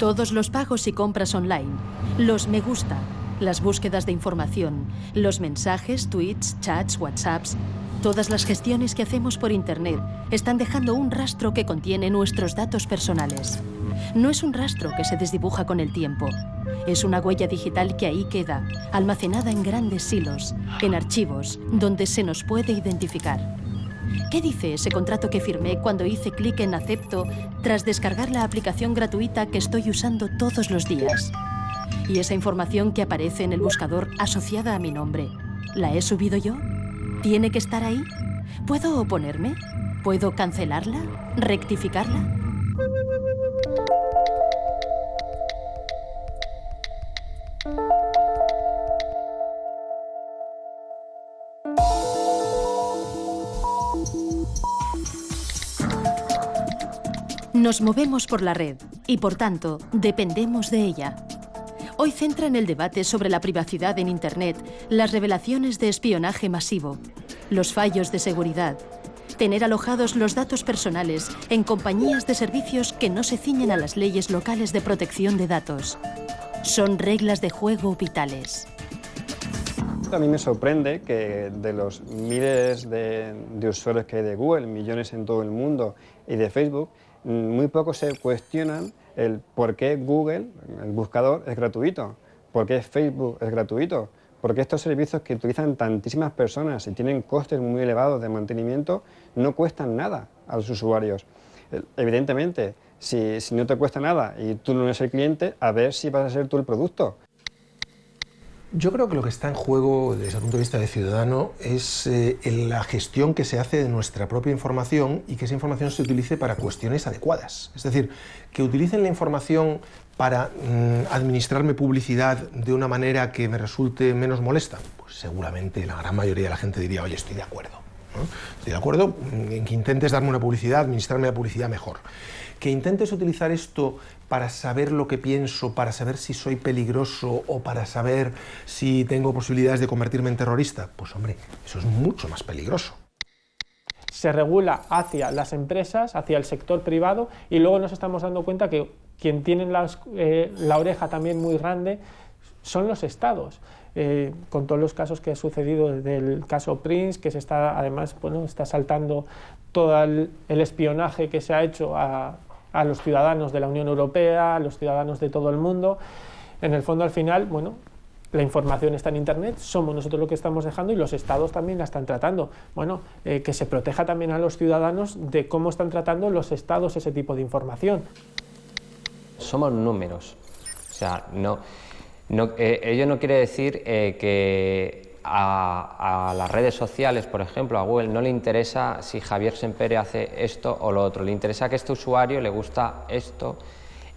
Todos los pagos y compras online, los me gusta, las búsquedas de información, los mensajes, tweets, chats, whatsapps, todas las gestiones que hacemos por internet están dejando un rastro que contiene nuestros datos personales. No es un rastro que se desdibuja con el tiempo. Es una huella digital que ahí queda, almacenada en grandes silos, en archivos, donde se nos puede identificar. ¿Qué dice ese contrato que firmé cuando hice clic en acepto tras descargar la aplicación gratuita que estoy usando todos los días? ¿Y esa información que aparece en el buscador asociada a mi nombre, la he subido yo? ¿Tiene que estar ahí? ¿Puedo oponerme? ¿Puedo cancelarla? ¿Rectificarla? Nos movemos por la red y, por tanto, dependemos de ella. Hoy centran el debate sobre la privacidad en Internet las revelaciones de espionaje masivo, los fallos de seguridad, tener alojados los datos personales en compañías de servicios que no se ciñen a las leyes locales de protección de datos. Son reglas de juego vitales. A mí me sorprende que de los miles de usuarios que hay de Google, millones en todo el mundo, y de Facebook, muy pocos se cuestionan el por qué Google, el buscador, es gratuito, por qué Facebook es gratuito, por qué estos servicios que utilizan tantísimas personas y tienen costes muy elevados de mantenimiento no cuestan nada a los usuarios. Evidentemente, si no te cuesta nada y tú no eres el cliente, a ver si vas a ser tú el producto. Yo creo que lo que está en juego desde el punto de vista de ciudadano es la gestión que se hace de nuestra propia información y que esa información se utilice para cuestiones adecuadas. Es decir, que utilicen la información para administrarme publicidad de una manera que me resulte menos molesta. Pues seguramente la gran mayoría de la gente diría, oye, estoy de acuerdo, ¿no? Estoy de acuerdo en que intentes darme una publicidad, administrarme la publicidad mejor. Que intentes utilizar esto para saber lo que pienso, para saber si soy peligroso o para saber si tengo posibilidades de convertirme en terrorista, pues hombre, eso es mucho más peligroso. Se regula hacia las empresas, hacia el sector privado, y luego nos estamos dando cuenta que quien tiene la oreja también muy grande son los estados. Con todos los casos que ha sucedido desde el caso Prince, que se está, además, bueno, está saltando todo el espionaje que se ha hecho a los ciudadanos de la Unión Europea, a los ciudadanos de todo el mundo. En el fondo, al final, bueno, la información está en Internet, somos nosotros lo que estamos dejando y los estados también la están tratando. Bueno, que se proteja también a los ciudadanos de cómo están tratando los estados ese tipo de información. Somos números, o sea, ello no quiere decir que a las redes sociales, por ejemplo, a Google, no le interesa si Javier Sempere hace esto o lo otro, le interesa que a este usuario le gusta esto,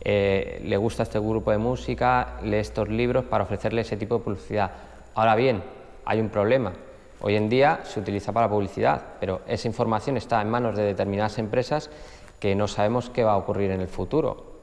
le gusta este grupo de música, lee estos libros para ofrecerle ese tipo de publicidad. Ahora bien, hay un problema. Hoy en día se utiliza para publicidad, pero esa información está en manos de determinadas empresas que no sabemos qué va a ocurrir en el futuro.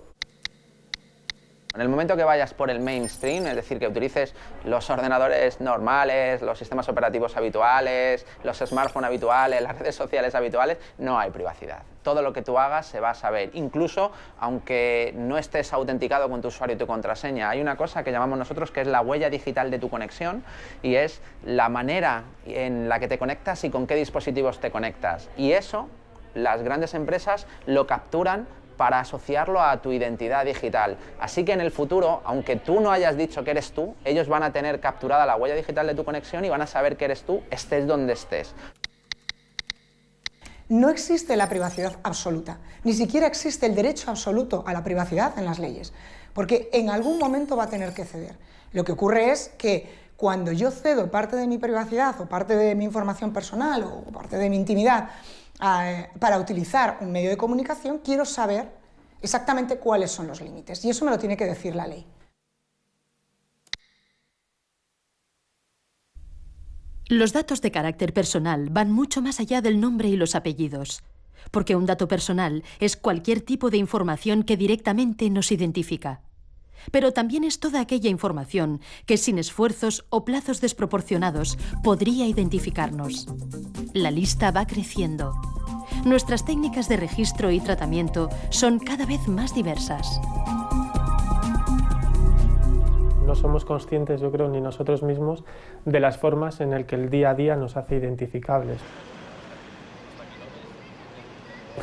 En el momento que vayas por el mainstream, es decir, que utilices los ordenadores normales, los sistemas operativos habituales, los smartphones habituales, las redes sociales habituales, no hay privacidad. Todo lo que tú hagas se va a saber, incluso aunque no estés autenticado con tu usuario y tu contraseña. Hay una cosa que llamamos nosotros que es la huella digital de tu conexión y es la manera en la que te conectas y con qué dispositivos te conectas. Y eso, las grandes empresas lo capturan para asociarlo a tu identidad digital. Así que en el futuro, aunque tú no hayas dicho que eres tú, ellos van a tener capturada la huella digital de tu conexión y van a saber que eres tú, estés donde estés. No existe la privacidad absoluta, ni siquiera existe el derecho absoluto a la privacidad en las leyes, porque en algún momento va a tener que ceder. Lo que ocurre es que cuando yo cedo parte de mi privacidad o parte de mi información personal o parte de mi intimidad para utilizar un medio de comunicación, quiero saber exactamente cuáles son los límites, y eso me lo tiene que decir la ley. Los datos de carácter personal van mucho más allá del nombre y los apellidos, porque un dato personal es cualquier tipo de información que directamente nos identifica. Pero también es toda aquella información que sin esfuerzos o plazos desproporcionados podría identificarnos. La lista va creciendo. Nuestras técnicas de registro y tratamiento son cada vez más diversas. no somos conscientes, yo creo, ni nosotros mismos de las formas en las que el día a día nos hace identificables.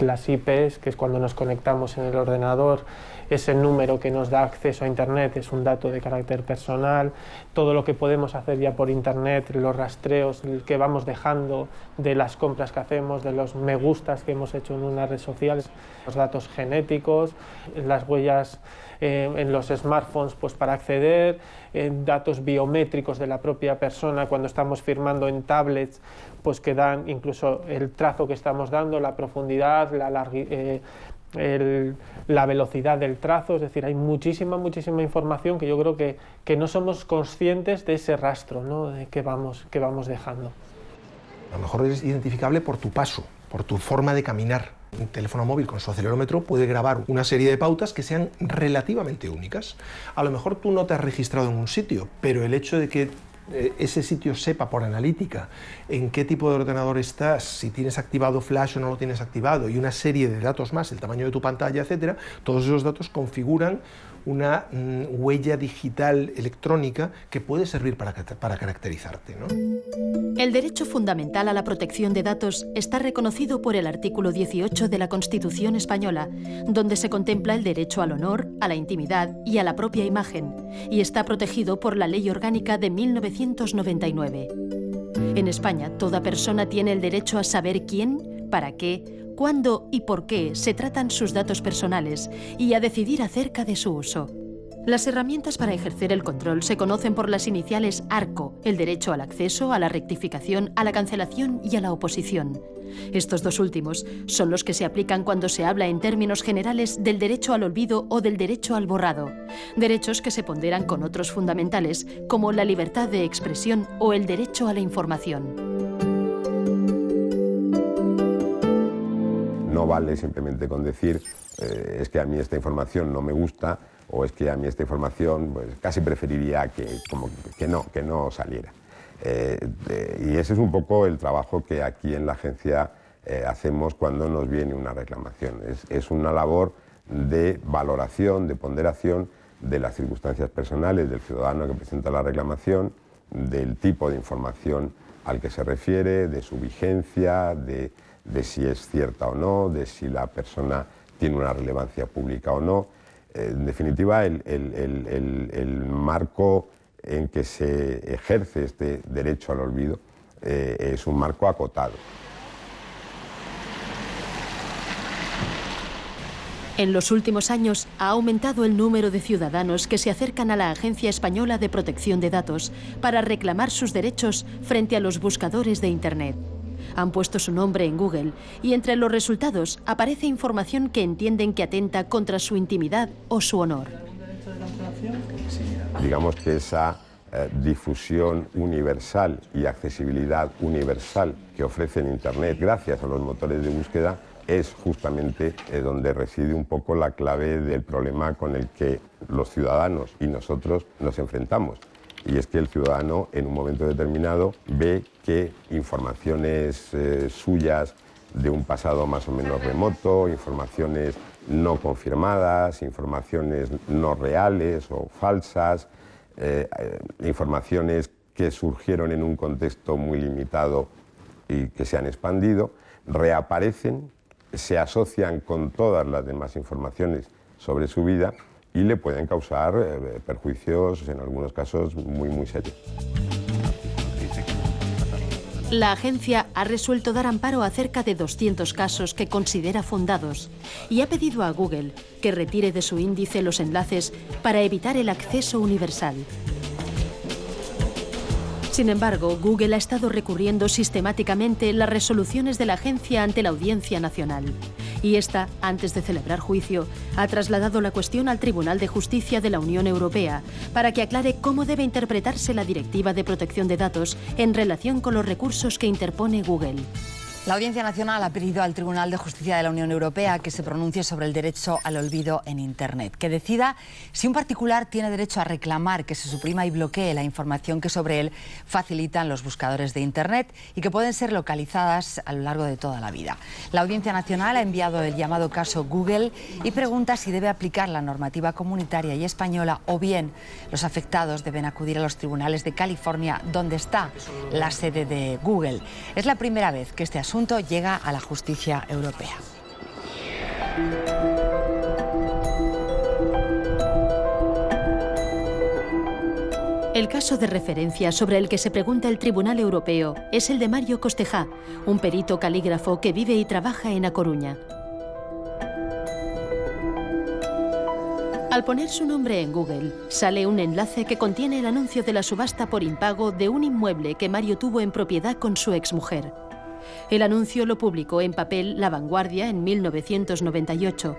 Las IPs, que es cuando nos conectamos en el ordenador, ese número que nos da acceso a Internet es un dato de carácter personal, todo lo que podemos hacer ya por Internet, los rastreos que vamos dejando de las compras que hacemos, de los me gustas que hemos hecho en una red social, los datos genéticos, las huellas en los smartphones pues para acceder, datos biométricos de la propia persona cuando estamos firmando en tablets, pues que dan incluso el trazo que estamos dando, la profundidad, la velocidad del trazo, es decir, hay muchísima información que yo creo que no somos conscientes de ese rastro, ¿no?, de que vamos dejando. A lo mejor es identificable por tu paso, por tu forma de caminar. Un teléfono móvil con su acelerómetro puede grabar una serie de pautas que sean relativamente únicas. A lo mejor tú no te has registrado en un sitio, pero el hecho de que ese sitio sepa por analítica en qué tipo de ordenador estás, si tienes activado Flash o no lo tienes activado, y una serie de datos más, el tamaño de tu pantalla, etcétera, todos esos datos configuran una huella digital electrónica que puede servir para caracterizarte, ¿no? El derecho fundamental a la protección de datos está reconocido por el artículo 18 de la Constitución española, donde se contempla el derecho al honor, a la intimidad y a la propia imagen, y está protegido por la Ley Orgánica de 1999. En España, toda persona tiene el derecho a saber quién, para qué, cuándo y por qué se tratan sus datos personales y a decidir acerca de su uso. Las herramientas para ejercer el control se conocen por las iniciales ARCO, el derecho al acceso, a la rectificación, a la cancelación y a la oposición. Estos dos últimos son los que se aplican cuando se habla en términos generales del derecho al olvido o del derecho al borrado, derechos que se ponderan con otros fundamentales como la libertad de expresión o el derecho a la información. No vale simplemente con decir es que a mí esta información no me gusta o es que a mí esta información pues, casi preferiría que no saliera. Y ese es un poco el trabajo que aquí en la agencia hacemos cuando nos viene una reclamación. Es una labor de valoración, de ponderación de las circunstancias personales del ciudadano que presenta la reclamación, del tipo de información al que se refiere, de su vigencia, de si es cierta o no, de si la persona tiene una relevancia pública o no. En definitiva, el marco en que se ejerce este derecho al olvido es un marco acotado. En los últimos años ha aumentado el número de ciudadanos que se acercan a la Agencia Española de Protección de Datos para reclamar sus derechos frente a los buscadores de Internet. Han puesto su nombre en Google y entre los resultados aparece información que entienden que atenta contra su intimidad o su honor. Digamos que esa difusión universal y accesibilidad universal que ofrece Internet gracias a los motores de búsqueda es justamente donde reside un poco la clave del problema con el que los ciudadanos y nosotros nos enfrentamos. Y es que el ciudadano en un momento determinado ve que informaciones suyas de un pasado más o menos remoto, informaciones no confirmadas, informaciones no reales o falsas, informaciones que surgieron en un contexto muy limitado y que se han expandido, reaparecen, se asocian con todas las demás informaciones sobre su vida y le pueden causar perjuicios, en algunos casos, muy serios. La agencia ha resuelto dar amparo a cerca de 200 casos que considera fundados y ha pedido a Google que retire de su índice los enlaces para evitar el acceso universal. Sin embargo, Google ha estado recurriendo sistemáticamente las resoluciones de la agencia ante la Audiencia Nacional. Y esta, antes de celebrar juicio, ha trasladado la cuestión al Tribunal de Justicia de la Unión Europea para que aclare cómo debe interpretarse la Directiva de Protección de Datos en relación con los recursos que interpone Google. La Audiencia Nacional ha pedido al Tribunal de Justicia de la Unión Europea que se pronuncie sobre el derecho al olvido en Internet, que decida si un particular tiene derecho a reclamar que se suprima y bloquee la información que sobre él facilitan los buscadores de Internet y que pueden ser localizadas a lo largo de toda la vida. La Audiencia Nacional ha enviado el llamado caso Google y pregunta si debe aplicar la normativa comunitaria y española o bien los afectados deben acudir a los tribunales de California, donde está la sede de Google. Es la primera vez que este asunto llega a la justicia europea. El caso de referencia sobre el que se pregunta el Tribunal Europeo es el de Mario Costejá, un perito calígrafo que vive y trabaja en A Coruña. Al poner su nombre en Google, sale un enlace que contiene el anuncio de la subasta por impago de un inmueble que Mario tuvo en propiedad con su exmujer. El anuncio lo publicó en papel La Vanguardia en 1998,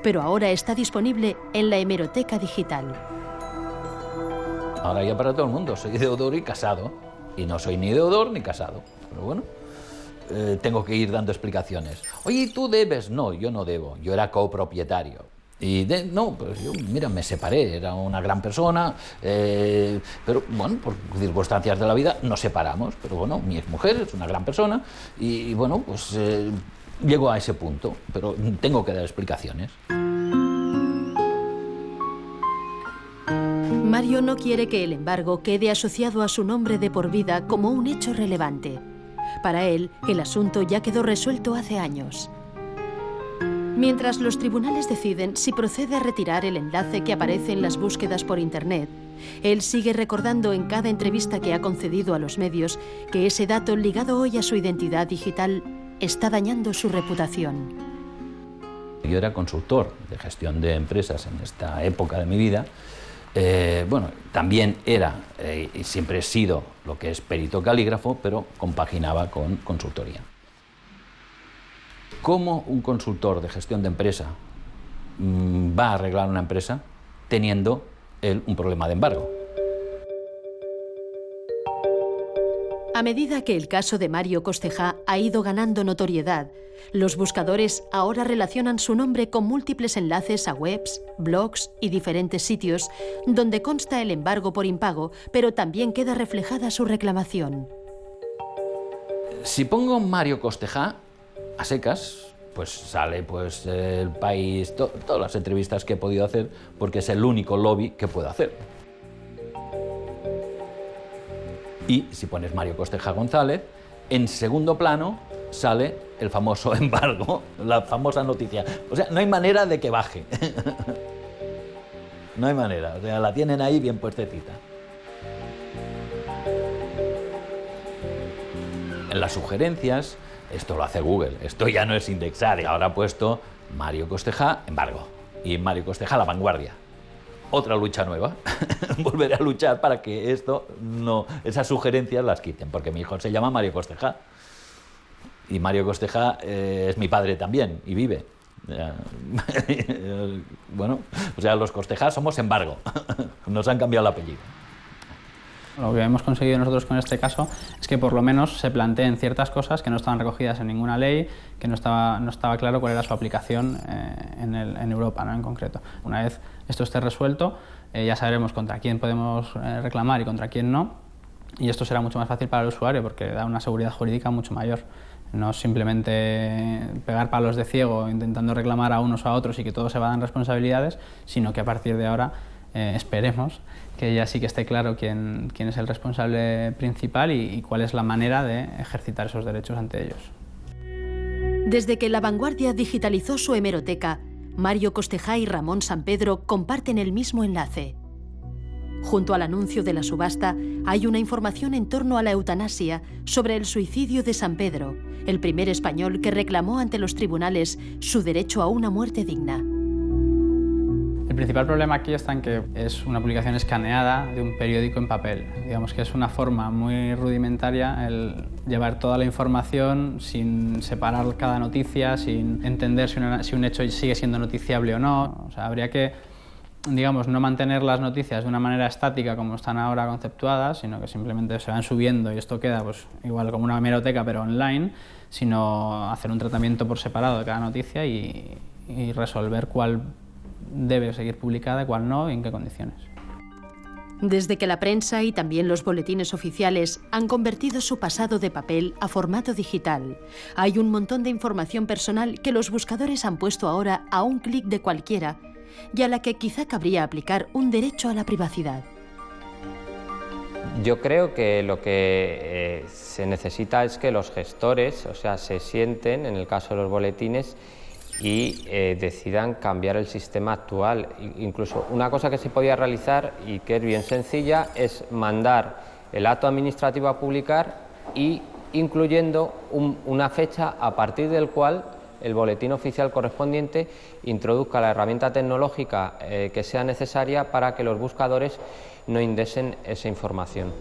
pero ahora está disponible en la hemeroteca digital. Ahora ya para todo el mundo, soy deudor y casado, y no soy ni deudor ni casado, pero bueno, tengo que ir dando explicaciones. Oye, ¿tú debes? No, yo no debo, yo era copropietario. Y no, pues yo, mira, me separé, era una gran persona, pero bueno, por circunstancias de la vida nos separamos, pero bueno, mi exmujer es una gran persona y bueno, pues llego a ese punto, pero tengo que dar explicaciones. Mario no quiere que el embargo quede asociado a su nombre de por vida como un hecho relevante. Para él, el asunto ya quedó resuelto hace años. Mientras los tribunales deciden si procede a retirar el enlace que aparece en las búsquedas por Internet, él sigue recordando en cada entrevista que ha concedido a los medios que ese dato ligado hoy a su identidad digital está dañando su reputación. Yo era consultor de gestión de empresas en esta época de mi vida. Bueno, también era y siempre he sido lo que es perito calígrafo, pero compaginaba con consultoría. ¿Cómo un consultor de gestión de empresa va a arreglar una empresa teniendo él un problema de embargo? A medida que el caso de Mario Costejá ha ido ganando notoriedad, los buscadores ahora relacionan su nombre con múltiples enlaces a webs, blogs y diferentes sitios donde consta el embargo por impago, pero también queda reflejada su reclamación. Si pongo Mario Costejá a secas, pues sale pues El País, todas las entrevistas que he podido hacer, porque es el único lobby que puedo hacer. Y si pones Mario Costejá González, en segundo plano sale el famoso embargo, la famosa noticia. O sea, no hay manera de que baje. No hay manera, o sea, la tienen ahí bien puestecita. En las sugerencias, esto lo hace Google, esto ya no es indexar, ahora ha puesto Mario Costejá, embargo, y Mario Costejá, La Vanguardia. Otra lucha nueva, volveré a luchar para que esto no, esas sugerencias las quiten, porque mi hijo se llama Mario Costejá, y Mario Costejá es mi padre también, y vive. Bueno, o sea, los Costejá somos embargo, nos han cambiado el apellido. Lo que hemos conseguido nosotros con este caso es que por lo menos se planteen ciertas cosas que no estaban recogidas en ninguna ley, que no estaba claro cuál era su aplicación en Europa, ¿no? En concreto. Una vez esto esté resuelto, ya sabremos contra quién podemos reclamar y contra quién no, y esto será mucho más fácil para el usuario porque da una seguridad jurídica mucho mayor. No simplemente pegar palos de ciego intentando reclamar a unos o a otros y que todos se vayan responsabilidades, sino que a partir de ahora esperemos que ya sí que esté claro quién es el responsable principal y cuál es la manera de ejercitar esos derechos ante ellos. Desde que La Vanguardia digitalizó su hemeroteca, Mario Costejá y Ramón Sampedro comparten el mismo enlace. Junto al anuncio de la subasta hay una información en torno a la eutanasia sobre el suicidio de Sampedro, el primer español que reclamó ante los tribunales su derecho a una muerte digna. El principal problema aquí está en que es una publicación escaneada de un periódico en papel. Digamos que es una forma muy rudimentaria el llevar toda la información sin separar cada noticia, sin entender si un hecho sigue siendo noticiable o no. O sea, habría que, digamos, no mantener las noticias de una manera estática como están ahora conceptuadas, sino que simplemente se van subiendo y esto queda pues igual como una hemeroteca pero online, sino hacer un tratamiento por separado de cada noticia y resolver cuál debe seguir publicada y cuál no y en qué condiciones. Desde que la prensa y también los boletines oficiales han convertido su pasado de papel a formato digital, hay un montón de información personal que los buscadores han puesto ahora a un clic de cualquiera y a la que quizá cabría aplicar un derecho a la privacidad. Yo creo que lo que se necesita es que los gestores, o sea, se sienten, en el caso de los boletines, y decidan cambiar el sistema actual. Incluso una cosa que se podía realizar y que es bien sencilla es mandar el acto administrativo a publicar y incluyendo una fecha a partir del cual el boletín oficial correspondiente introduzca la herramienta tecnológica que sea necesaria para que los buscadores no indexen esa información.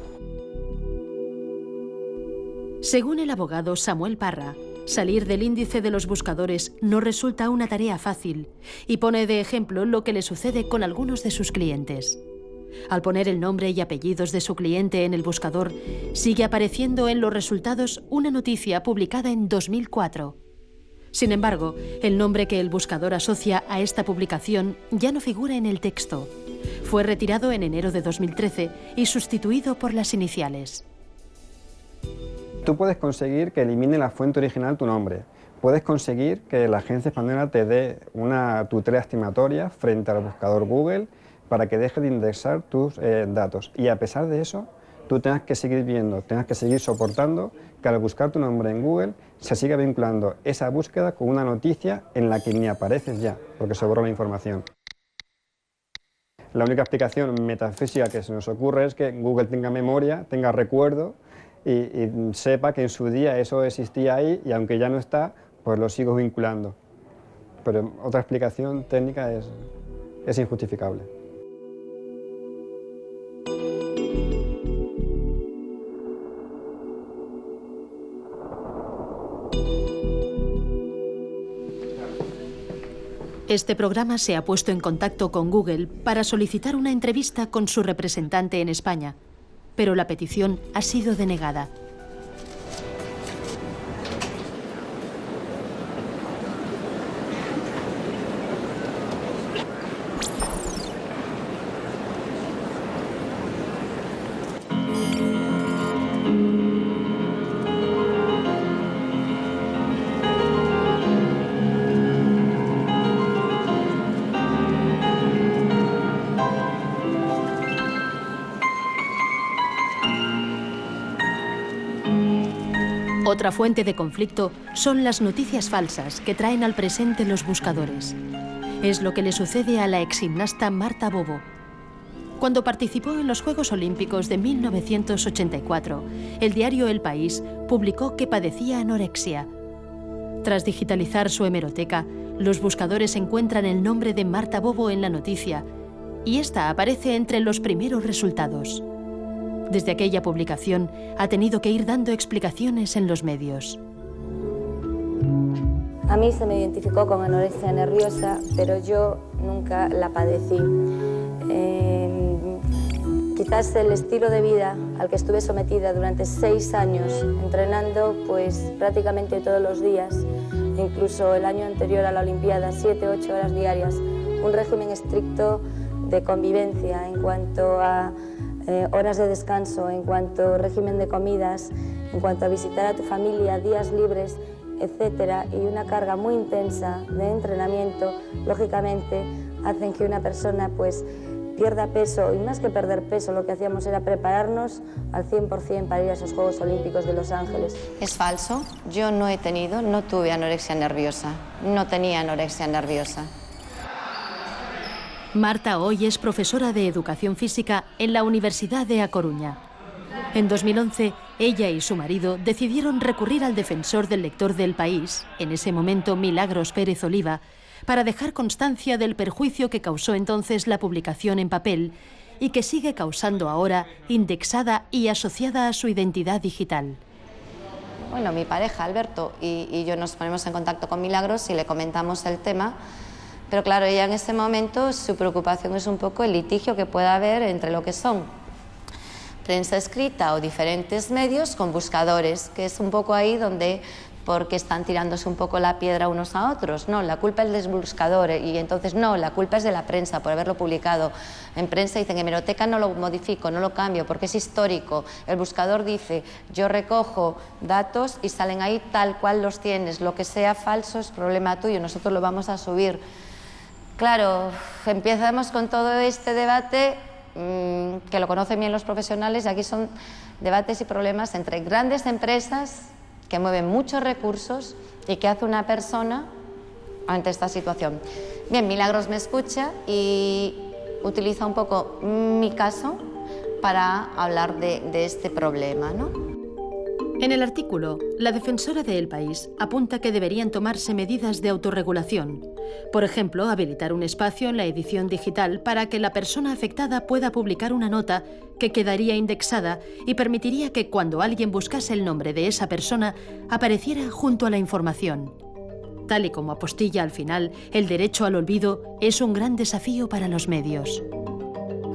Según el abogado Samuel Parra, salir del índice de los buscadores no resulta una tarea fácil y pone de ejemplo lo que le sucede con algunos de sus clientes. Al poner el nombre y apellidos de su cliente en el buscador, sigue apareciendo en los resultados una noticia publicada en 2004. Sin embargo, el nombre que el buscador asocia a esta publicación ya no figura en el texto. Fue retirado en enero de 2013 y sustituido por las iniciales. Tú puedes conseguir que elimine la fuente original tu nombre. Puedes conseguir que la agencia española te dé una tutela estimatoria frente al buscador Google para que deje de indexar tus datos. Y a pesar de eso, tú tengas que seguir viendo, tengas que seguir soportando que al buscar tu nombre en Google se siga vinculando esa búsqueda con una noticia en la que ni apareces ya, porque se borró la información. La única explicación metafísica que se nos ocurre es que Google tenga memoria, tenga recuerdo y sepa que en su día eso existía ahí y aunque ya no está, pues lo sigo vinculando. Pero otra explicación técnica es injustificable. Este programa se ha puesto en contacto con Google para solicitar una entrevista con su representante en España, pero la petición ha sido denegada. Otra fuente de conflicto son las noticias falsas que traen al presente los buscadores. Es lo que le sucede a la exgimnasta Marta Bobo. Cuando participó en los Juegos Olímpicos de 1984, el diario El País publicó que padecía anorexia. Tras digitalizar su hemeroteca, los buscadores encuentran el nombre de Marta Bobo en la noticia y esta aparece entre los primeros resultados. Desde aquella publicación ha tenido que ir dando explicaciones en los medios. A mí se me identificó con anorexia nerviosa, pero yo nunca la padecí. Quizás el estilo de vida al que estuve sometida durante 6 años, entrenando pues prácticamente todos los días, incluso el año anterior a la Olimpiada, 7-8 horas diarias, un régimen estricto de convivencia en cuanto a horas de descanso, en cuanto a régimen de comidas, en cuanto a visitar a tu familia, días libres, etcétera, y una carga muy intensa de entrenamiento, lógicamente hacen que una persona pues pierda peso, y más que perder peso, lo que hacíamos era prepararnos al 100% para ir a esos Juegos Olímpicos de Los Ángeles. Es falso, yo no tuve anorexia nerviosa, no tenía anorexia nerviosa. Marta hoy es profesora de Educación Física en la Universidad de A Coruña. En 2011, ella y su marido decidieron recurrir al defensor del lector del País, en ese momento Milagros Pérez Oliva, para dejar constancia del perjuicio que causó entonces la publicación en papel y que sigue causando ahora, indexada y asociada a su identidad digital. Bueno, mi pareja, Alberto, y yo nos ponemos en contacto con Milagros y le comentamos el tema. Pero claro, ella en este momento su preocupación es un poco el litigio que pueda haber entre lo que son prensa escrita o diferentes medios con buscadores, que es un poco ahí donde porque están tirándose un poco la piedra unos a otros. No, la culpa es del buscador y entonces no, la culpa es de la prensa por haberlo publicado. En prensa dicen, en hemeroteca no lo modifico, no lo cambio porque es histórico. El buscador dice, yo recojo datos y salen ahí tal cual los tienes. Lo que sea falso es problema tuyo, nosotros lo vamos a subir. Claro, empezamos con todo este debate que lo conocen bien los profesionales y aquí son debates y problemas entre grandes empresas que mueven muchos recursos y qué hace una persona ante esta situación. Bien, Milagros me escucha y utiliza un poco mi caso para hablar de este problema, ¿no? En el artículo, la defensora de El País apunta que deberían tomarse medidas de autorregulación. Por ejemplo, habilitar un espacio en la edición digital para que la persona afectada pueda publicar una nota que quedaría indexada y permitiría que cuando alguien buscase el nombre de esa persona, apareciera junto a la información. Tal y como apostilla al final, el derecho al olvido es un gran desafío para los medios.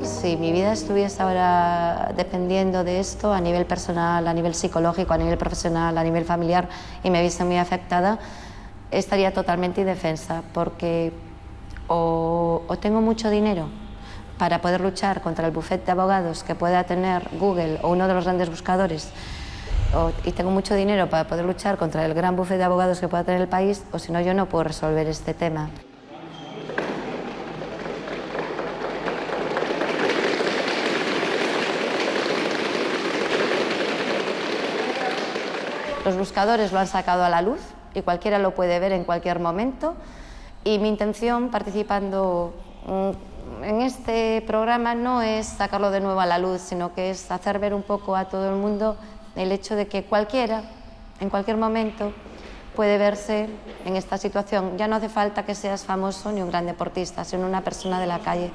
Si mi vida estuviese ahora dependiendo de esto a nivel personal, a nivel psicológico, a nivel profesional, a nivel familiar y me viese muy afectada, estaría totalmente indefensa porque o tengo mucho dinero para poder luchar contra el bufete de abogados que pueda tener Google o uno de los grandes buscadores y tengo mucho dinero para poder luchar contra el gran bufete de abogados que pueda tener el país, o si no, yo no puedo resolver este tema. Los buscadores lo han sacado a la luz y cualquiera lo puede ver en cualquier momento y mi intención participando en este programa no es sacarlo de nuevo a la luz, sino que es hacer ver un poco a todo el mundo el hecho de que cualquiera, en cualquier momento, puede verse en esta situación. Ya no hace falta que seas famoso ni un gran deportista, sino una persona de la calle.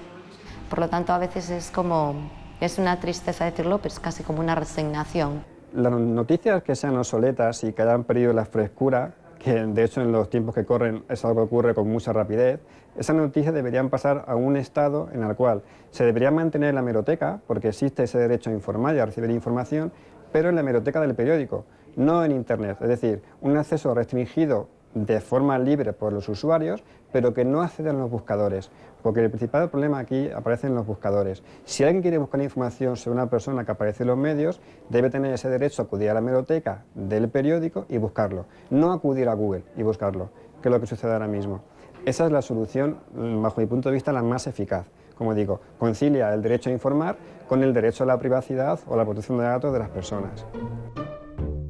Por lo tanto, a veces es una tristeza decirlo, pero es casi como una resignación. Las noticias que sean obsoletas y que hayan perdido la frescura, que de hecho en los tiempos que corren es algo que ocurre con mucha rapidez, esas noticias deberían pasar a un estado en el cual se debería mantener la hemeroteca, porque existe ese derecho a informar y a recibir información, pero en la hemeroteca del periódico, no en Internet. Es decir, un acceso restringido de forma libre por los usuarios, pero que no acceden los buscadores, porque el principal problema aquí aparece en los buscadores. Si alguien quiere buscar información sobre una persona que aparece en los medios, debe tener ese derecho a acudir a la hemeroteca del periódico y buscarlo, no acudir a Google y buscarlo, que es lo que sucede ahora mismo. Esa es la solución, bajo mi punto de vista, la más eficaz. Como digo, concilia el derecho a informar con el derecho a la privacidad o la protección de datos de las personas.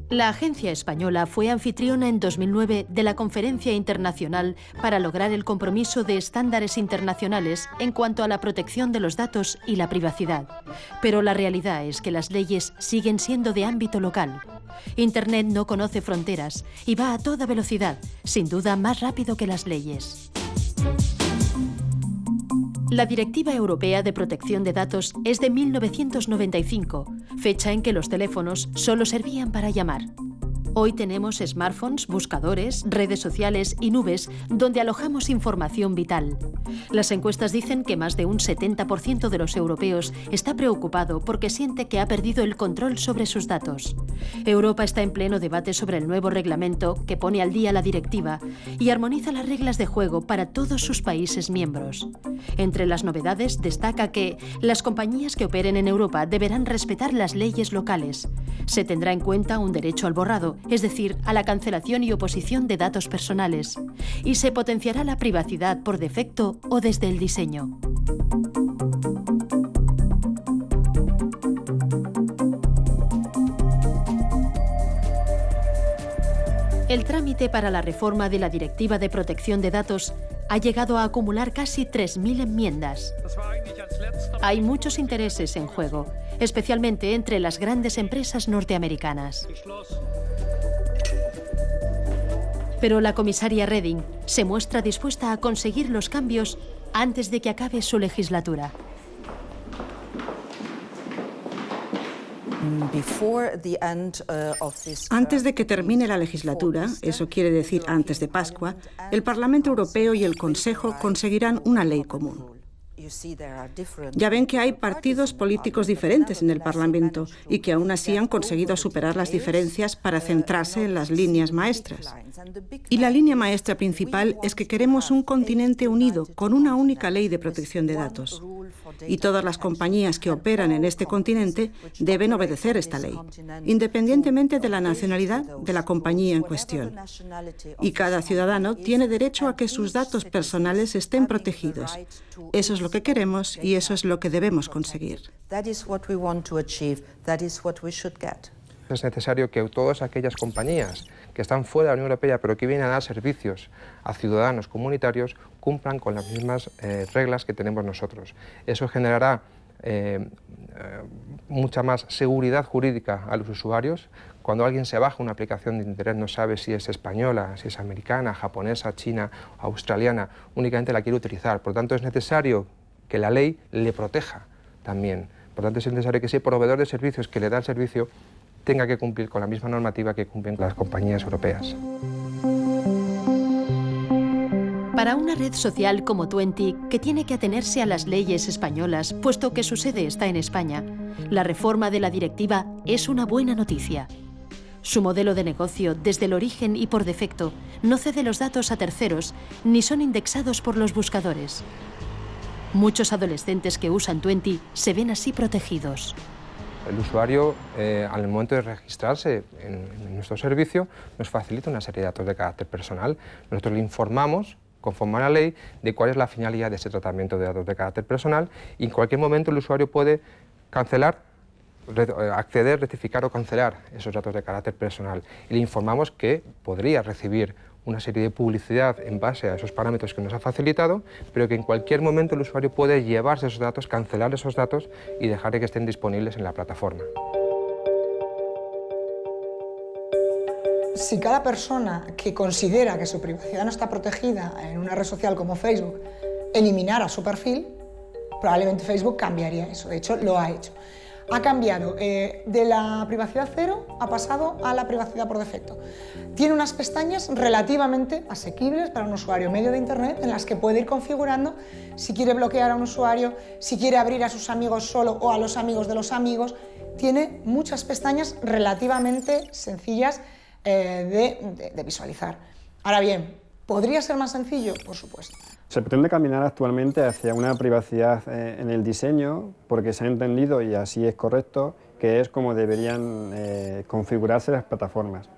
La agencia española fue anfitriona en 2009 de la Conferencia Internacional para lograr el compromiso de estándares internacionales en cuanto a la protección de los datos y la privacidad. Pero la realidad es que las leyes siguen siendo de ámbito local. Internet no conoce fronteras y va a toda velocidad, sin duda más rápido que las leyes. La Directiva Europea de Protección de Datos es de 1995, fecha en que los teléfonos solo servían para llamar. Hoy tenemos smartphones, buscadores, redes sociales y nubes donde alojamos información vital. Las encuestas dicen que más de un 70% de los europeos está preocupado porque siente que ha perdido el control sobre sus datos. Europa está en pleno debate sobre el nuevo reglamento que pone al día la directiva y armoniza las reglas de juego para todos sus países miembros. Entre las novedades destaca que las compañías que operen en Europa deberán respetar las leyes locales. Se tendrá en cuenta un derecho al borrado, es decir, a la cancelación y oposición de datos personales, y se potenciará la privacidad por defecto o desde el diseño. El trámite para la reforma de la Directiva de Protección de Datos ha llegado a acumular casi 3.000 enmiendas. Hay muchos intereses en juego, especialmente entre las grandes empresas norteamericanas. Pero la comisaria Reding se muestra dispuesta a conseguir los cambios antes de que acabe su legislatura. Antes de que termine la legislatura, eso quiere decir antes de Pascua, el Parlamento Europeo y el Consejo conseguirán una ley común. Ya ven que hay partidos políticos diferentes en el Parlamento y que aún así han conseguido superar las diferencias para centrarse en las líneas maestras. Y la línea maestra principal es que queremos un continente unido con una única ley de protección de datos. Y todas las compañías que operan en este continente deben obedecer esta ley, independientemente de la nacionalidad de la compañía en cuestión. Y cada ciudadano tiene derecho a que sus datos personales estén protegidos. Eso es lo que queremos y eso es lo que debemos conseguir. Es necesario que todas aquellas compañías que están fuera de la Unión Europea pero que vienen a dar servicios a ciudadanos comunitarios cumplan con las mismas reglas que tenemos nosotros. Eso generará mucha más seguridad jurídica a los usuarios. Cuando alguien se baja una aplicación de Internet no sabe si es española, si es americana, japonesa, china, australiana, únicamente la quiere utilizar. Por lo tanto, es necesario que la ley le proteja también. Por lo tanto, es necesario que ese proveedor de servicios que le da el servicio tenga que cumplir con la misma normativa que cumplen las compañías europeas. Para una red social como Twenty, que tiene que atenerse a las leyes españolas, puesto que su sede está en España, la reforma de la directiva es una buena noticia. Su modelo de negocio, desde el origen y por defecto, no cede los datos a terceros, ni son indexados por los buscadores. Muchos adolescentes que usan Twenty se ven así protegidos. El usuario, al momento de registrarse en nuestro servicio, nos facilita una serie de datos de carácter personal. Nosotros le informamos, conforme a la ley, de cuál es la finalidad de ese tratamiento de datos de carácter personal y en cualquier momento el usuario puede cancelar, acceder, rectificar o cancelar esos datos de carácter personal. Y le informamos que podría recibir una serie de publicidad en base a esos parámetros que nos ha facilitado, pero que en cualquier momento el usuario puede llevarse esos datos, cancelar esos datos y dejar de que estén disponibles en la plataforma. Si cada persona que considera que su privacidad no está protegida en una red social como Facebook eliminara su perfil, probablemente Facebook cambiaría eso. De hecho, lo ha hecho. Ha cambiado de la privacidad cero, ha pasado a la privacidad por defecto. Tiene unas pestañas relativamente asequibles para un usuario medio de Internet en las que puede ir configurando si quiere bloquear a un usuario, si quiere abrir a sus amigos solo o a los amigos de los amigos. Tiene muchas pestañas relativamente sencillas de visualizar. Ahora bien, ¿podría ser más sencillo? Por supuesto. Se pretende caminar actualmente hacia una privacidad en el diseño porque se ha entendido, y así es correcto, que es como deberían configurarse las plataformas.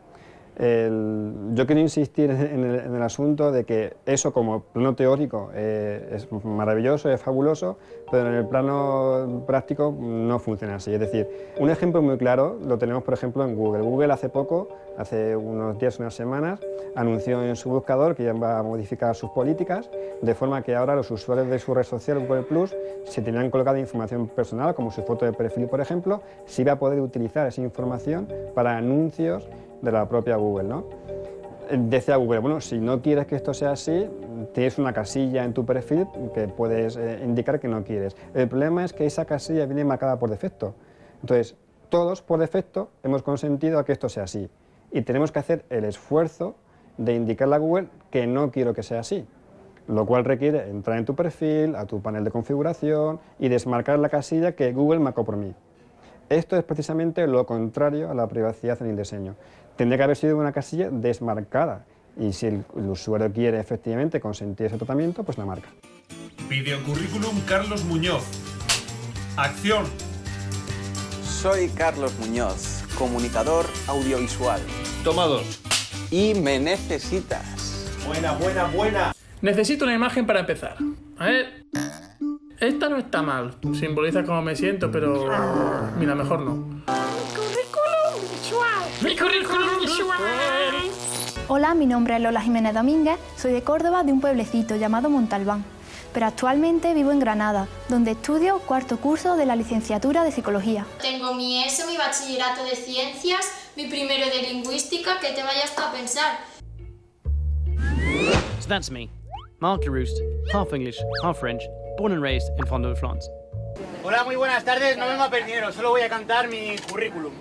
Yo quiero insistir en el asunto de que eso como plano teórico es maravilloso, es fabuloso, pero en el plano práctico no funciona así. Es decir, un ejemplo muy claro lo tenemos por ejemplo en Google. Google hace poco, hace unos días, unas semanas, anunció en su buscador que ya va a modificar sus políticas, de forma que ahora los usuarios de su red social Google Plus, si tenían colocada información personal, como su foto de perfil por ejemplo, sí va a poder utilizar esa información para anuncios de la propia Google, ¿no? Decía Google, bueno, si no quieres que esto sea así, tienes una casilla en tu perfil que puedes indicar que no quieres. El problema es que esa casilla viene marcada por defecto. Entonces, todos por defecto hemos consentido a que esto sea así. Y tenemos que hacer el esfuerzo de indicarle a Google que no quiero que sea así. Lo cual requiere entrar en tu perfil, a tu panel de configuración y desmarcar la casilla que Google marcó por mí. Esto es precisamente lo contrario a la privacidad en el diseño. Tendría que haber sido una casilla desmarcada y si el usuario quiere efectivamente consentir ese tratamiento, pues la marca. Videocurrículum Carlos Muñoz. Acción. Soy Carlos Muñoz, comunicador audiovisual. Toma 2. Y me necesitas. Buena. Necesito una imagen para empezar. A ver. Esta no está mal. Simboliza cómo me siento, pero... Mira, mejor no. ¡Mi currículum visual! Hola, mi nombre es Lola Jiménez Domínguez. Soy de Córdoba, de un pueblecito llamado Montalbán. Pero actualmente vivo en Granada, donde estudio cuarto curso de la licenciatura de Psicología. Tengo mi ESO, mi bachillerato de Ciencias, mi primero de Lingüística, que te vayas tú a pensar. So that's me, Mark de Roost, half English, half French, born and raised in Fond-de-France. Hola, muy buenas tardes. No vengo a pernieros, solo voy a cantar mi currículum.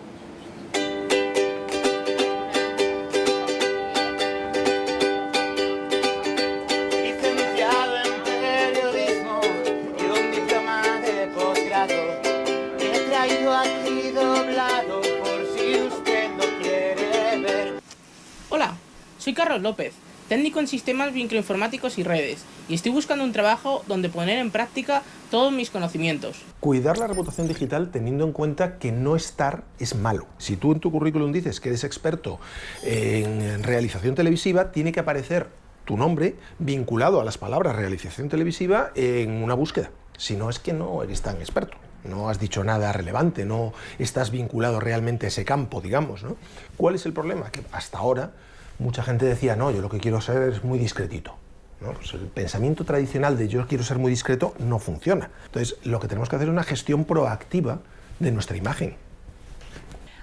Carlos López, técnico en sistemas microinformáticos y redes, y estoy buscando un trabajo donde poner en práctica todos mis conocimientos. Cuidar la reputación digital teniendo en cuenta que no estar es malo. Si tú en tu currículum dices que eres experto en realización televisiva, tiene que aparecer tu nombre vinculado a las palabras realización televisiva en una búsqueda. Si no, es que no eres tan experto. No has dicho nada relevante, no estás vinculado realmente a ese campo, digamos, ¿no? ¿Cuál es el problema? Que hasta ahora mucha gente decía, no, yo lo que quiero ser es muy discretito, ¿no? Pues el pensamiento tradicional de yo quiero ser muy discreto no funciona. Entonces, lo que tenemos que hacer es una gestión proactiva de nuestra imagen.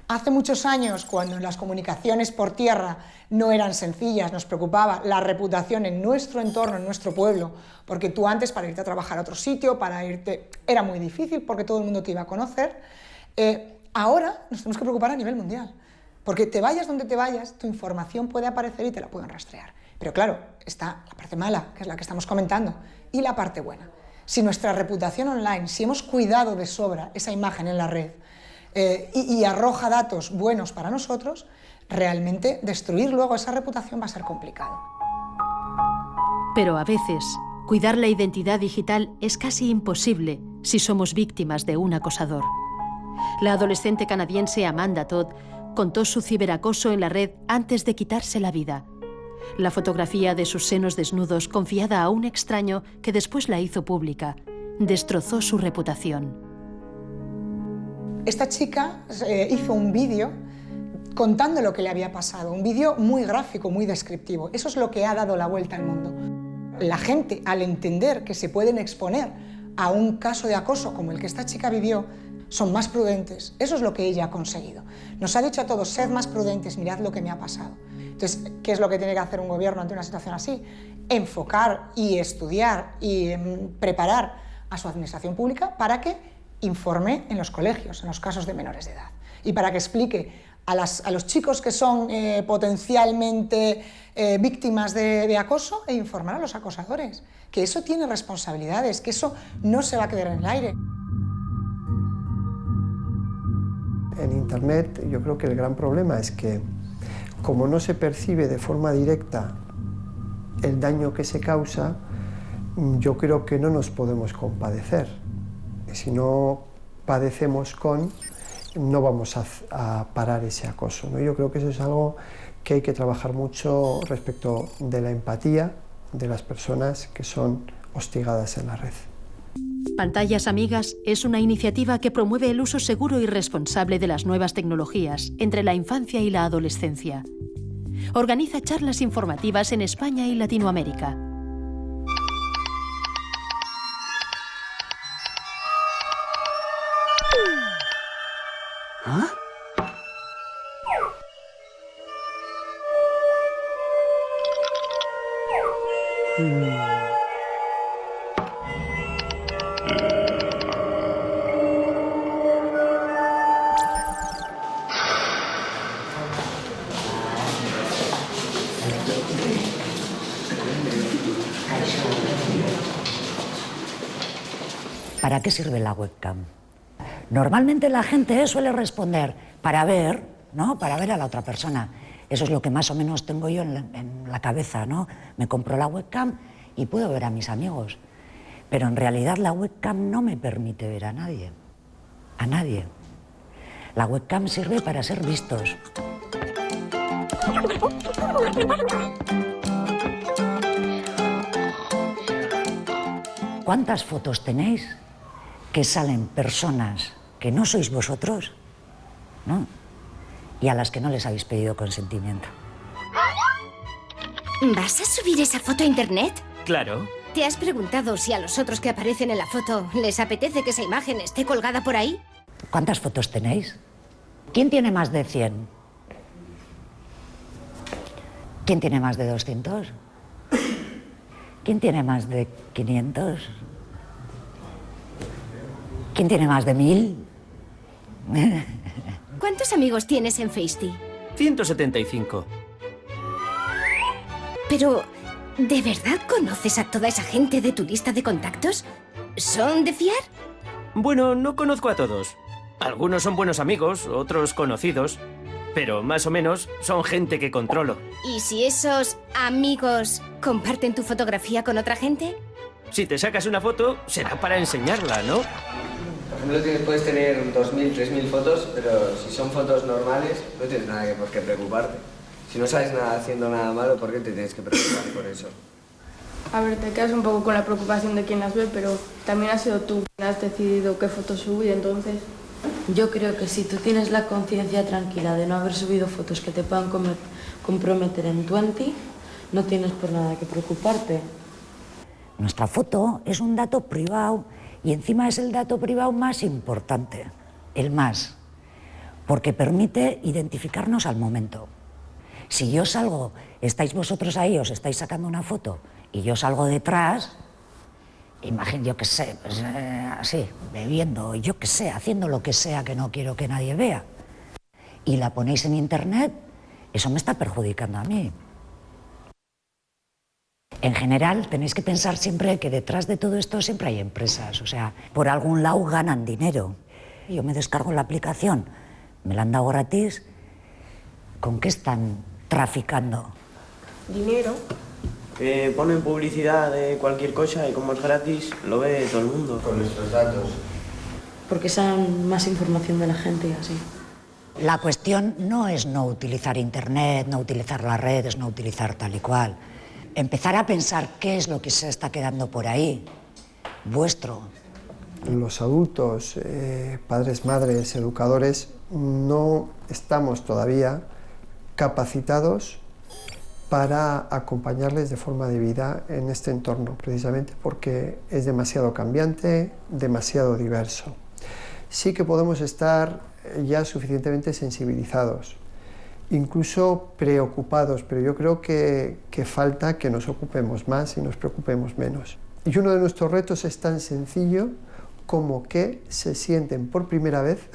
Hace muchos años, cuando las comunicaciones por tierra no eran sencillas, nos preocupaba la reputación en nuestro entorno, en nuestro pueblo, porque tú antes para irte a trabajar a otro sitio, era muy difícil porque todo el mundo te iba a conocer. Ahora nos tenemos que preocupar a nivel mundial, porque te vayas donde te vayas, tu información puede aparecer y te la pueden rastrear. Pero claro, está la parte mala, que es la que estamos comentando, y la parte buena. Si nuestra reputación online, si hemos cuidado de sobra esa imagen en la red, y arroja datos buenos para nosotros, realmente destruir luego esa reputación va a ser complicado. Pero a veces, cuidar la identidad digital es casi imposible si somos víctimas de un acosador. La adolescente canadiense Amanda Todd contó su ciberacoso en la red antes de quitarse la vida. La fotografía de sus senos desnudos confiada a un extraño que después la hizo pública destrozó su reputación. Esta chica hizo un vídeo contando lo que le había pasado, un vídeo muy gráfico, muy descriptivo. Eso es lo que ha dado la vuelta al mundo. La gente, al entender que se pueden exponer a un caso de acoso como el que esta chica vivió, son más prudentes. Eso es lo que ella ha conseguido. Nos ha dicho a todos, sed más prudentes, mirad lo que me ha pasado. Entonces, ¿qué es lo que tiene que hacer un gobierno ante una situación así? Enfocar y estudiar y preparar a su administración pública para que informe en los colegios, en los casos de menores de edad, y para que explique a los chicos que son potencialmente víctimas de acoso e informar a los acosadores, que eso tiene responsabilidades, que eso no se va a quedar en el aire. En Internet yo creo que el gran problema es que como no se percibe de forma directa el daño que se causa, yo creo que no nos podemos compadecer. Si no padecemos no vamos a parar ese acoso, ¿no? Yo creo que eso es algo que hay que trabajar mucho respecto de la empatía de las personas que son hostigadas en la red. Pantallas Amigas es una iniciativa que promueve el uso seguro y responsable de las nuevas tecnologías entre la infancia y la adolescencia. Organiza charlas informativas en España y Latinoamérica. ¿Ah? ¿Para qué sirve la webcam? Normalmente la gente suele responder para ver, ¿no? Para ver a la otra persona. Eso es lo que más o menos tengo yo en la cabeza, ¿no? Me compro la webcam y puedo ver a mis amigos. Pero en realidad la webcam no me permite ver a nadie. A nadie. La webcam sirve para ser vistos. ¿Cuántas fotos tenéis que salen personas que no sois vosotros, ¿no? Y a las que no les habéis pedido consentimiento? ¿Vas a subir esa foto a internet? Claro. ¿Te has preguntado si a los otros que aparecen en la foto les apetece que esa imagen esté colgada por ahí? ¿Cuántas fotos tenéis? ¿Quién tiene más de 100? ¿Quién tiene más de 200? ¿Quién tiene más de 500? ¿Quién tiene más de 1000? ¿Cuántos amigos tienes en Facetime? 175. Pero, ¿de verdad conoces a toda esa gente de tu lista de contactos? ¿Son de fiar? Bueno, no conozco a todos. Algunos son buenos amigos, otros conocidos. pero más o menos son gente que controlo. ¿Y si esos amigos comparten tu fotografía con otra gente? Si te sacas una foto, será para enseñarla, ¿no? Por ejemplo, puedes tener 2.000, 3.000 fotos, pero si son fotos normales, no tienes nada por qué preocuparte. Si no sabes nada haciendo nada malo, ¿por qué te tienes que preocupar por eso? A ver, te quedas un poco con la preocupación de quien las ve, pero también has sido tú quien has decidido qué fotos subir, entonces... Yo creo que si tú tienes la conciencia tranquila de no haber subido fotos que te puedan comprometer en 20, no tienes por nada que preocuparte. Nuestra foto es un dato privado y encima es el dato privado más importante, el más, porque permite identificarnos al momento. Si yo salgo, estáis vosotros ahí, os estáis sacando una foto y yo salgo detrás, imagino, yo qué sé, pues, así, bebiendo, yo qué sé, haciendo lo que sea que no quiero que nadie vea, y la ponéis en internet, eso me está perjudicando a mí. En general, tenéis que pensar siempre que detrás de todo esto siempre hay empresas, o sea, por algún lado ganan dinero. Yo me descargo la aplicación, me la han dado gratis, ¿con qué están traficando? Dinero. Ponen publicidad de cualquier cosa y como es gratis, lo ve todo el mundo. Con nuestros datos. Porque saben más información de la gente y así. La cuestión no es no utilizar internet, no utilizar las redes, no utilizar tal y cual. Empezar a pensar qué es lo que se está quedando por ahí, vuestro. Los adultos, padres, madres, educadores, no estamos todavía capacitados para acompañarles de forma debida en este entorno, precisamente porque es demasiado cambiante, demasiado diverso. Sí que podemos estar ya suficientemente sensibilizados, incluso preocupados, pero yo creo que falta que nos ocupemos más y nos preocupemos menos. Y uno de nuestros retos es tan sencillo como que se sienten por primera vez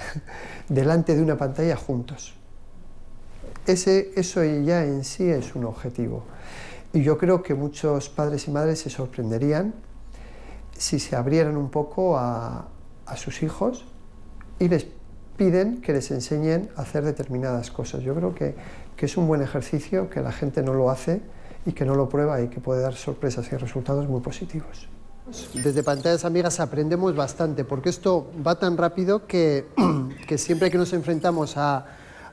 delante de una pantalla juntos. Eso ya en sí es un objetivo. Y yo creo que muchos padres y madres se sorprenderían si se abrieran un poco a sus hijos y les piden que les enseñen a hacer determinadas cosas. Yo creo que es un buen ejercicio, que la gente no lo hace y que no lo prueba y que puede dar sorpresas y resultados muy positivos. Desde Pantallas Amigas aprendemos bastante, porque esto va tan rápido que siempre que nos enfrentamos a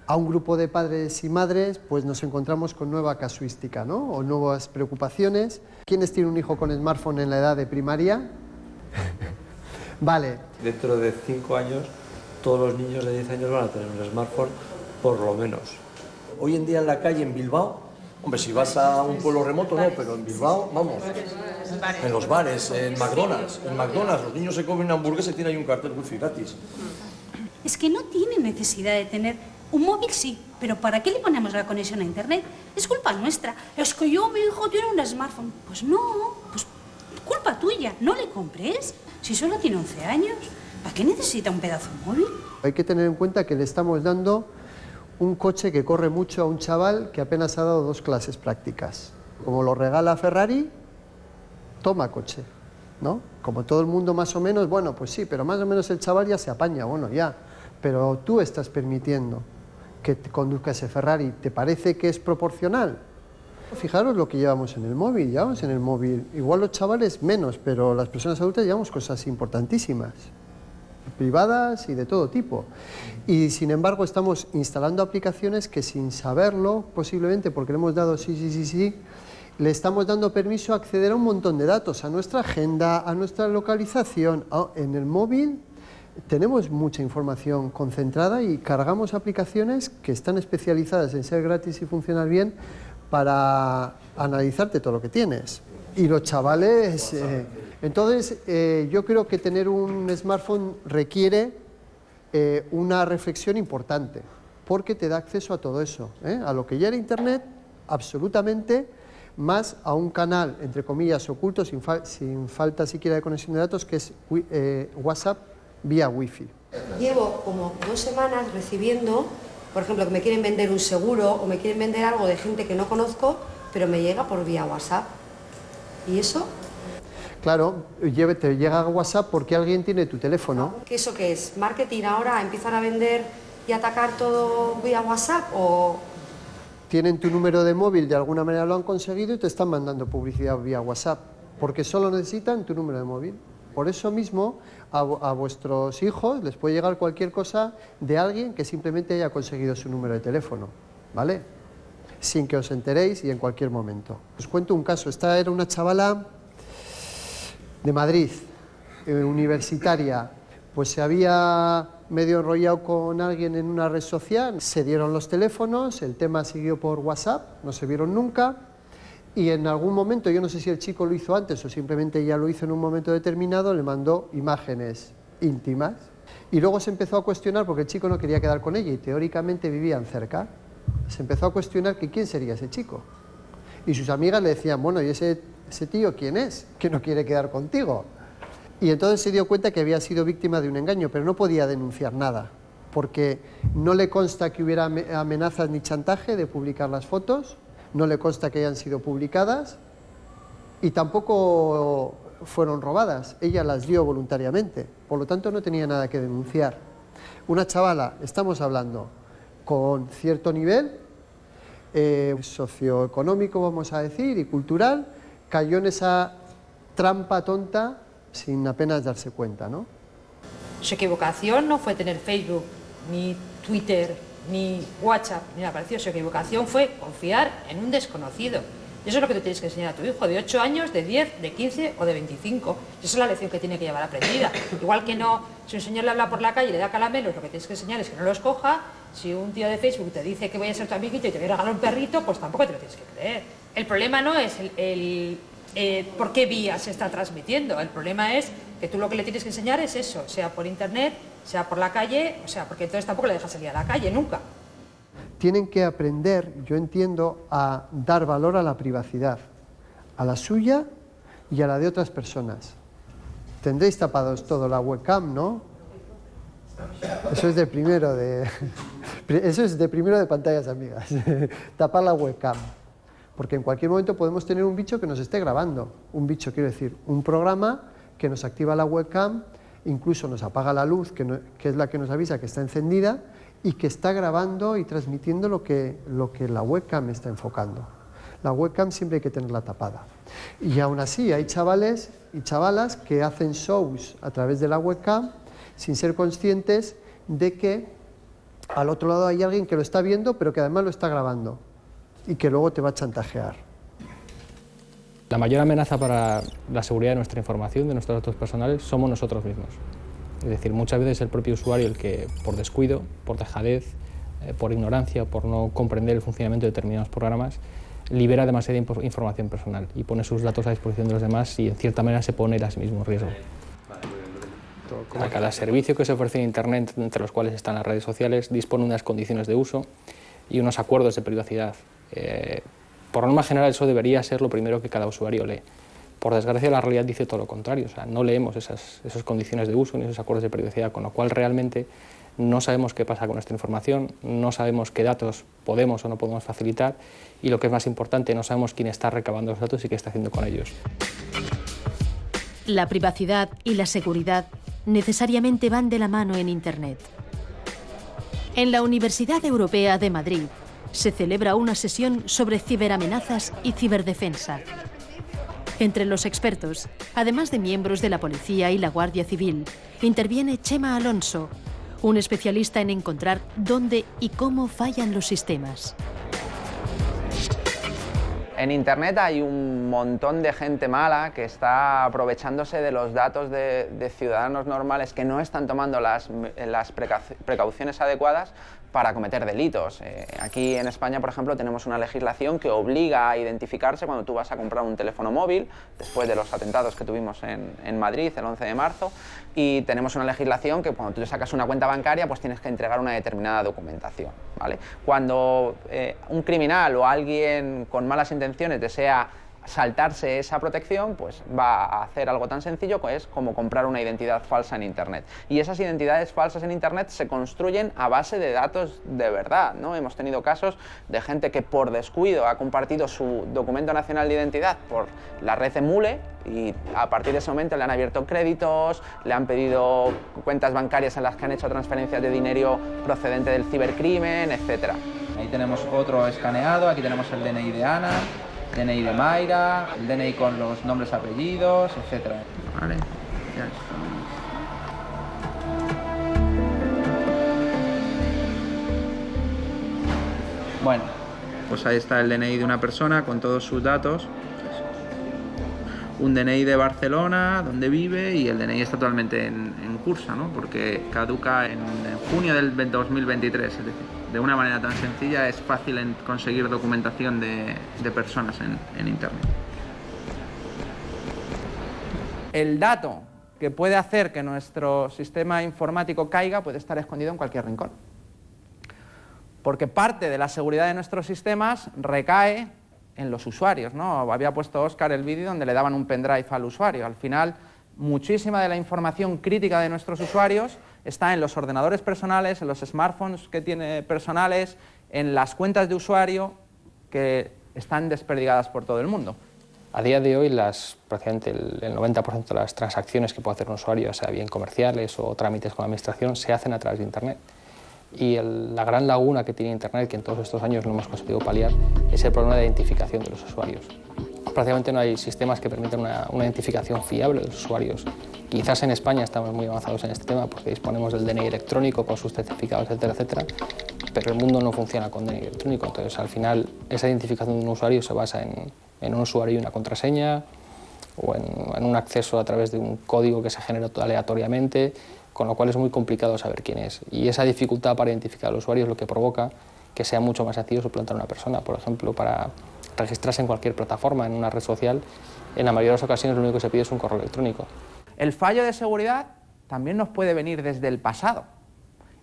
un grupo de padres y madres, pues nos encontramos con nueva casuística, ¿no? O nuevas preocupaciones. ¿Quiénes tienen un hijo con smartphone en la edad de primaria? Vale. Dentro de 5 años, todos los niños de 10 años van a tener un smartphone, por lo menos. Hoy en día en la calle, en Bilbao, hombre, si vas a un pueblo remoto, no, pero en Bilbao, vamos, en los bares, en McDonald's, los niños se comen una hamburguesa y tienen ahí un cartel wifi gratis. Es que no tiene necesidad de tener un móvil, sí, pero ¿para qué le ponemos la conexión a internet? Es culpa nuestra. Es que mi hijo tiene un smartphone. Pues no, pues culpa tuya, no le compres. Si solo tiene 11 años, ¿para qué necesita un pedazo de móvil? Hay que tener en cuenta que le estamos dando un coche que corre mucho a un chaval que apenas ha dado 2 clases prácticas. Como lo regala Ferrari, toma coche, ¿no? Como todo el mundo más o menos, bueno, pues sí, pero más o menos el chaval ya se apaña, bueno, ya. Pero tú estás permitiendo que te conduzca ese Ferrari. ¿Te parece que es proporcional? Fijaros lo que llevamos en el móvil. Igual los chavales menos, pero las personas adultas llevamos cosas importantísimas, privadas y de todo tipo. Y sin embargo estamos instalando aplicaciones que sin saberlo, posiblemente porque le hemos dado sí, le estamos dando permiso a acceder a un montón de datos, a nuestra agenda, a nuestra localización. En el móvil tenemos mucha información concentrada y cargamos aplicaciones que están especializadas en ser gratis y funcionar bien para analizarte todo lo que tienes. Y los chavales... Entonces, yo creo que tener un smartphone requiere una reflexión importante, porque te da acceso a todo eso, a lo que ya era Internet, absolutamente, más a un canal, entre comillas, oculto, sin falta siquiera de conexión de datos, que es WhatsApp vía Wi-Fi. Llevo como 2 semanas recibiendo, por ejemplo, que me quieren vender un seguro o me quieren vender algo de gente que no conozco, pero me llega por vía WhatsApp. ¿Y eso? Claro, te llega a WhatsApp porque alguien tiene tu teléfono. ¿Qué eso qué es? ¿Marketing ahora? ¿Empezar a vender y atacar todo vía WhatsApp o...? Tienen tu número de móvil, de alguna manera lo han conseguido y te están mandando publicidad vía WhatsApp, porque solo necesitan tu número de móvil. Por eso mismo a vuestros hijos les puede llegar cualquier cosa de alguien que simplemente haya conseguido su número de teléfono, ¿vale? Sin que os enteréis y en cualquier momento. Os cuento un caso. Esta era una chavala de Madrid, universitaria, pues se había medio enrollado con alguien en una red social, se dieron los teléfonos, el tema siguió por WhatsApp, no se vieron nunca, y en algún momento, yo no sé si el chico lo hizo antes o simplemente ya lo hizo en un momento determinado, le mandó imágenes íntimas, y luego se empezó a cuestionar, porque el chico no quería quedar con ella y teóricamente vivían cerca, se empezó a cuestionar que quién sería ese chico, y sus amigas le decían, bueno, ¿y ese tío quién es? Que no quiere quedar contigo. Y entonces se dio cuenta que había sido víctima de un engaño, pero no podía denunciar nada, porque no le consta que hubiera amenazas ni chantaje de publicar las fotos, no le consta que hayan sido publicadas y tampoco fueron robadas, ella las dio voluntariamente, por lo tanto no tenía nada que denunciar. Una chavala, estamos hablando, con cierto nivel socioeconómico, vamos a decir, y cultural, cayó en esa trampa tonta sin apenas darse cuenta, ¿no? Su equivocación no fue tener Facebook, ni Twitter, ni WhatsApp, ni nada parecido. Su equivocación fue confiar en un desconocido. Y eso es lo que tú tienes que enseñar a tu hijo, de 8 años, de 10, de 15 o de 25. Y esa es la lección que tiene que llevar aprendida. Igual que no, si un señor le habla por la calle y le da caramelos, lo que tienes que enseñar es que no los coja. Si un tío de Facebook te dice que voy a ser tu amiguito y te voy a regalar un perrito, pues tampoco te lo tienes que creer. El problema no es por qué vía se está transmitiendo. El problema es que tú lo que le tienes que enseñar es eso, sea por internet, sea por la calle, o sea, porque entonces tampoco le dejas salir a la calle, nunca. Tienen que aprender, yo entiendo, a dar valor a la privacidad, a la suya y a la de otras personas. Tendréis tapados todo la webcam, ¿no? Eso es de primero de pantallas amigas, tapar la webcam. Porque en cualquier momento podemos tener un bicho que nos esté grabando. Un bicho, quiero decir, un programa que nos activa la webcam, incluso nos apaga la luz, que es la que nos avisa que está encendida, y que está grabando y transmitiendo lo que la webcam está enfocando. La webcam siempre hay que tenerla tapada. Y aún así hay chavales y chavalas que hacen shows a través de la webcam sin ser conscientes de que al otro lado hay alguien que lo está viendo, pero que además lo está grabando y que luego te va a chantajear. La mayor amenaza para la seguridad de nuestra información, de nuestros datos personales, somos nosotros mismos. Es decir, muchas veces el propio usuario el que, por descuido, por dejadez, por ignorancia, por no comprender el funcionamiento de determinados programas, libera demasiada información personal y pone sus datos a disposición de los demás y en cierta manera se pone a sí mismo en riesgo. Cada servicio que se ofrece en Internet, entre los cuales están las redes sociales, dispone de unas condiciones de uso y unos acuerdos de privacidad. Por norma general eso debería ser lo primero que cada usuario lee. Por desgracia la realidad dice todo lo contrario, o sea, no leemos esas condiciones de uso ni esos acuerdos de privacidad, con lo cual realmente no sabemos qué pasa con nuestra información, no sabemos qué datos podemos o no podemos facilitar y lo que es más importante, no sabemos quién está recabando los datos y qué está haciendo con ellos. La privacidad y la seguridad necesariamente van de la mano en Internet. En la Universidad Europea de Madrid se celebra una sesión sobre ciberamenazas y ciberdefensa. Entre los expertos, además de miembros de la Policía y la Guardia Civil, interviene Chema Alonso, un especialista en encontrar dónde y cómo fallan los sistemas. En Internet hay un montón de gente mala que está aprovechándose de los datos de ciudadanos normales que no están tomando las precauciones adecuadas para cometer delitos. Aquí en España, por ejemplo, tenemos una legislación que obliga a identificarse cuando tú vas a comprar un teléfono móvil, después de los atentados que tuvimos en Madrid el 11 de marzo, y tenemos una legislación que cuando tú sacas una cuenta bancaria pues tienes que entregar una determinada documentación, ¿vale? Cuando un criminal o alguien con malas intenciones desea saltarse esa protección, pues va a hacer algo tan sencillo como comprar una identidad falsa en Internet. Y esas identidades falsas en Internet se construyen a base de datos de verdad, ¿no? Hemos tenido casos de gente que por descuido ha compartido su documento nacional de identidad por la red Emule y a partir de ese momento le han abierto créditos, le han pedido cuentas bancarias en las que han hecho transferencias de dinero procedente del cibercrimen, etc. Ahí tenemos otro escaneado, aquí tenemos el DNI de Ana, DNI de Mayra, el DNI con los nombres, apellidos, etc. Vale, ya está. Bueno, pues ahí está el DNI de una persona con todos sus datos. Un DNI de Barcelona, donde vive, y el DNI está totalmente en curso, ¿no? Porque caduca en junio del 2023, es decir, de una manera tan sencilla es fácil conseguir documentación de personas en Internet. El dato que puede hacer que nuestro sistema informático caiga puede estar escondido en cualquier rincón. Porque parte de la seguridad de nuestros sistemas recae en los usuarios, ¿no? Había puesto Óscar el vídeo donde le daban un pendrive al usuario. Al final, muchísima de la información crítica de nuestros usuarios está en los ordenadores personales, en los smartphones que tiene personales, en las cuentas de usuario que están desperdigadas por todo el mundo. A día de hoy, prácticamente el 90% de las transacciones que puede hacer un usuario, sea bien comerciales o trámites con la administración, se hacen a través de Internet. Y la gran laguna que tiene Internet, que en todos estos años no hemos conseguido paliar, es el problema de identificación de los usuarios. Prácticamente no hay sistemas que permitan una identificación fiable de los usuarios. Quizás en España estamos muy avanzados en este tema porque disponemos del DNI electrónico con sus certificados, etcétera, etcétera, pero el mundo no funciona con DNI electrónico. Entonces, al final, esa identificación de un usuario se basa en un usuario y una contraseña o en un acceso a través de un código que se genera aleatoriamente, con lo cual es muy complicado saber quién es. Y esa dificultad para identificar al usuario es lo que provoca que sea mucho más sencillo suplantar a una persona. Por ejemplo, para registrarse en cualquier plataforma, en una red social, en la mayoría de las ocasiones lo único que se pide es un correo electrónico. El fallo de seguridad también nos puede venir desde el pasado.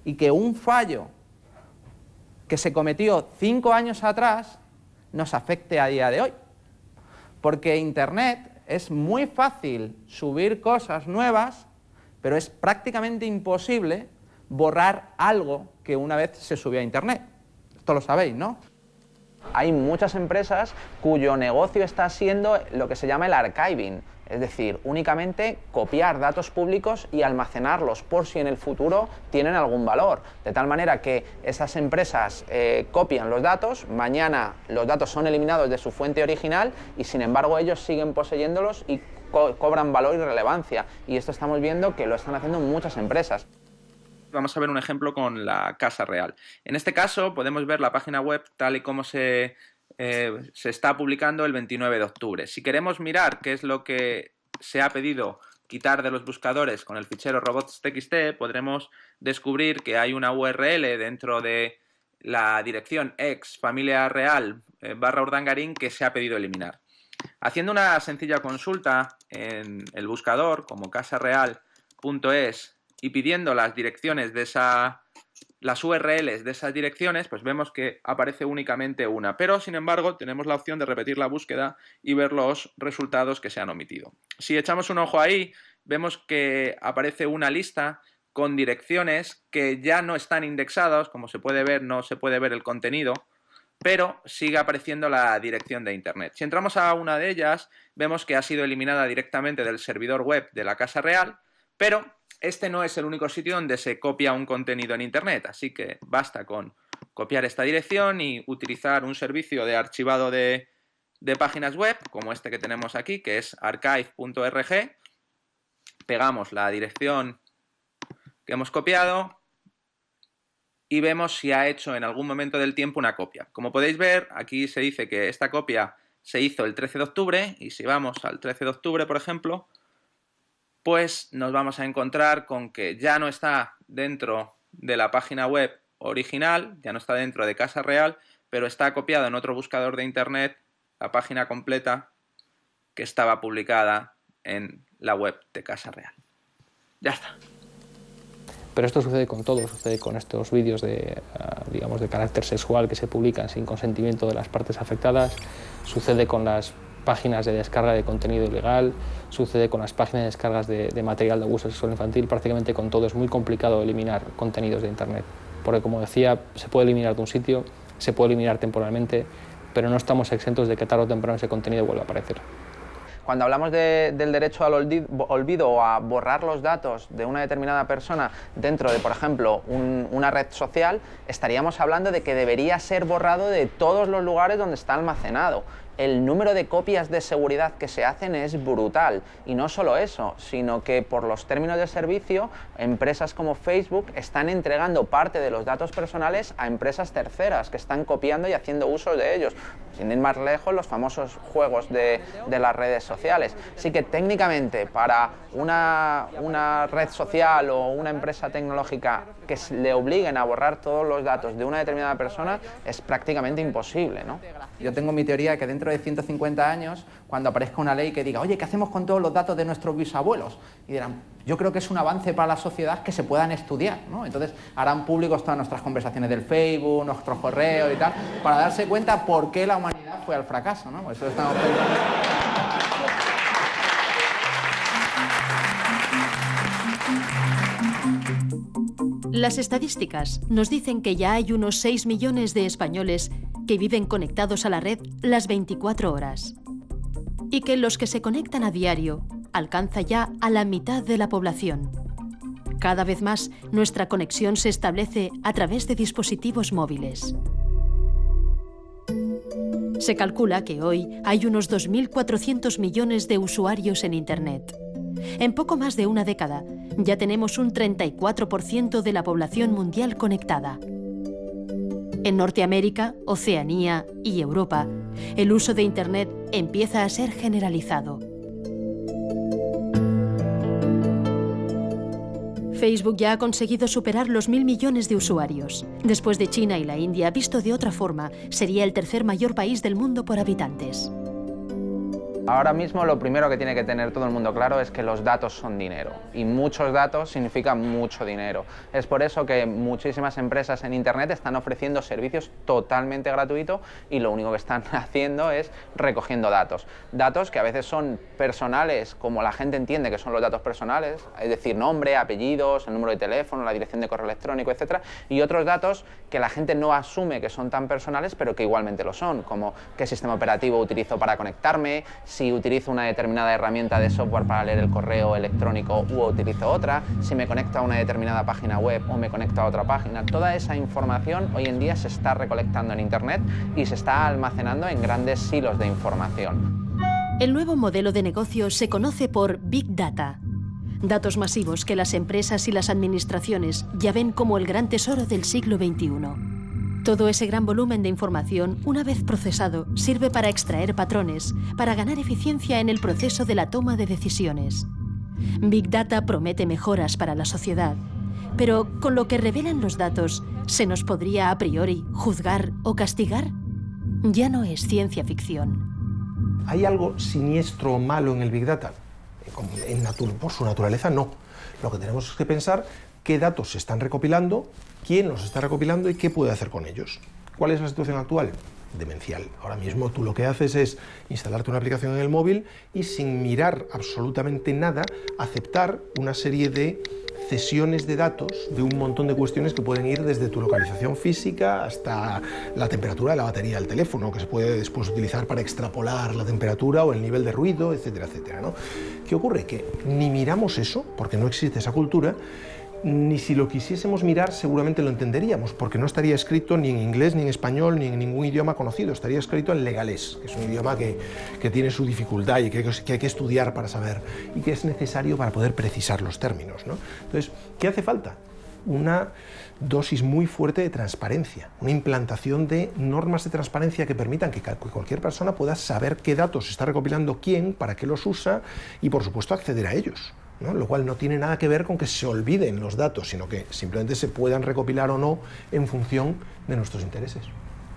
Y que un fallo que se cometió 5 años atrás nos afecte a día de hoy. Porque Internet es muy fácil subir cosas nuevas, pero es prácticamente imposible borrar algo que una vez se subió a Internet. Esto lo sabéis, ¿no? Hay muchas empresas cuyo negocio está siendo lo que se llama el archiving, es decir, únicamente copiar datos públicos y almacenarlos por si en el futuro tienen algún valor. De tal manera que esas empresas copian los datos, mañana los datos son eliminados de su fuente original y sin embargo ellos siguen poseyéndolos y cobran valor y relevancia. Y esto estamos viendo que lo están haciendo muchas empresas. Vamos a ver un ejemplo con la Casa Real. En este caso podemos ver la página web tal y como se está publicando el 29 de octubre. Si queremos mirar qué es lo que se ha pedido quitar de los buscadores con el fichero robots.txt, podremos descubrir que hay una URL dentro de la dirección ex_familiareal/Urdangarín que se ha pedido eliminar. Haciendo una sencilla consulta en el buscador como casareal.es y pidiendo las direcciones de las URLs de esas direcciones, pues vemos que aparece únicamente una, pero sin embargo tenemos la opción de repetir la búsqueda y ver los resultados que se han omitido. Si echamos un ojo ahí, vemos que aparece una lista con direcciones que ya no están indexadas, como se puede ver, no se puede ver el contenido, pero sigue apareciendo la dirección de Internet. Si entramos a una de ellas, vemos que ha sido eliminada directamente del servidor web de la Casa Real, pero este no es el único sitio donde se copia un contenido en Internet, así que basta con copiar esta dirección y utilizar un servicio de archivado de páginas web, como este que tenemos aquí, que es archive.org. Pegamos la dirección que hemos copiado y vemos si ha hecho en algún momento del tiempo una copia. Como podéis ver, aquí se dice que esta copia se hizo el 13 de octubre y si vamos al 13 de octubre, por ejemplo, pues nos vamos a encontrar con que ya no está dentro de la página web original, ya no está dentro de Casa Real, pero está copiado en otro buscador de Internet la página completa que estaba publicada en la web de Casa Real. Ya está. Pero esto sucede con todo, sucede con estos vídeos digamos, de carácter sexual que se publican sin consentimiento de las partes afectadas, sucede con las páginas de descarga de contenido ilegal, sucede con las páginas de descargas de material de abuso sexual infantil, prácticamente con todo. Es muy complicado eliminar contenidos de Internet, porque como decía, se puede eliminar de un sitio, se puede eliminar temporalmente, pero no estamos exentos de que tarde o temprano ese contenido vuelva a aparecer. Cuando hablamos del derecho al olvido o a borrar los datos de una determinada persona dentro de, por ejemplo, una red social, estaríamos hablando de que debería ser borrado de todos los lugares donde está almacenado. El número de copias de seguridad que se hacen es brutal, y no solo eso, sino que por los términos de servicio, empresas como Facebook están entregando parte de los datos personales a empresas terceras que están copiando y haciendo uso de ellos. Sin ir más lejos, los famosos juegos de las redes sociales. Así que técnicamente para una red social o una empresa tecnológica que le obliguen a borrar todos los datos de una determinada persona es prácticamente imposible, ¿no? Yo tengo mi teoría de que dentro de 150 años, cuando aparezca una ley que diga, oye, ¿qué hacemos con todos los datos de nuestros bisabuelos? Y dirán, yo creo que es un avance para la sociedad que se puedan estudiar, ¿no? Entonces harán públicos todas nuestras conversaciones del Facebook, nuestros correos y tal, para darse cuenta por qué la humanidad fue al fracaso, ¿no? Eso estamos pensando. Las estadísticas nos dicen que ya hay unos 6 millones de españoles que viven conectados a la red las 24 horas. Y que los que se conectan a diario alcanza ya a la mitad de la población. Cada vez más, nuestra conexión se establece a través de dispositivos móviles. Se calcula que hoy hay unos 2.400 millones de usuarios en Internet. En poco más de una década, ya tenemos un 34% de la población mundial conectada. En Norteamérica, Oceanía y Europa, el uso de Internet empieza a ser generalizado. Facebook ya ha conseguido superar los 1.000 millones de usuarios. Después de China y la India, visto de otra forma, sería el tercer mayor país del mundo por habitantes. Ahora mismo lo primero que tiene que tener todo el mundo claro es que los datos son dinero, y muchos datos significan mucho dinero. Es por eso que muchísimas empresas en Internet están ofreciendo servicios totalmente gratuitos y lo único que están haciendo es recogiendo datos. Datos que a veces son personales, como la gente entiende que son los datos personales, es decir, nombre, apellidos, el número de teléfono, la dirección de correo electrónico, etc. Y otros datos que la gente no asume que son tan personales, pero que igualmente lo son, como qué sistema operativo utilizo para conectarme, si utilizo una determinada herramienta de software para leer el correo electrónico u utilizo otra, si me conecto a una determinada página web o me conecto a otra página. Toda esa información hoy en día se está recolectando en Internet y se está almacenando en grandes silos de información. El nuevo modelo de negocio se conoce por Big Data. Datos masivos que las empresas y las administraciones ya ven como el gran tesoro del siglo XXI. Todo ese gran volumen de información, una vez procesado, sirve para extraer patrones, para ganar eficiencia en el proceso de la toma de decisiones. Big Data promete mejoras para la sociedad, pero con lo que revelan los datos, ¿se nos podría a priori juzgar o castigar? Ya no es ciencia ficción. ¿Hay algo siniestro o malo en el Big Data? Por su naturaleza, no. Lo que tenemos es que pensar qué datos se están recopilando, quién los está recopilando y qué puede hacer con ellos. ¿Cuál es la situación actual? Demencial. Ahora mismo tú lo que haces es instalarte una aplicación en el móvil y sin mirar absolutamente nada, aceptar una serie de cesiones de datos de un montón de cuestiones que pueden ir desde tu localización física hasta la temperatura de la batería del teléfono, que se puede después utilizar para extrapolar la temperatura o el nivel de ruido, etcétera, etcétera, ¿no? ¿Qué ocurre? Que ni miramos eso, porque no existe esa cultura, ni si lo quisiésemos mirar seguramente lo entenderíamos, porque no estaría escrito ni en inglés, ni en español, ni en ningún idioma conocido, estaría escrito en legalés, que es un idioma que tiene su dificultad y que hay que estudiar para saber, y que es necesario para poder precisar los términos, ¿no? Entonces, ¿qué hace falta? Una dosis muy fuerte de transparencia, una implantación de normas de transparencia que permitan que cualquier persona pueda saber qué datos está recopilando quién, para qué los usa y, por supuesto, acceder a ellos, ¿no? Lo cual no tiene nada que ver con que se olviden los datos, sino que simplemente se puedan recopilar o no en función de nuestros intereses.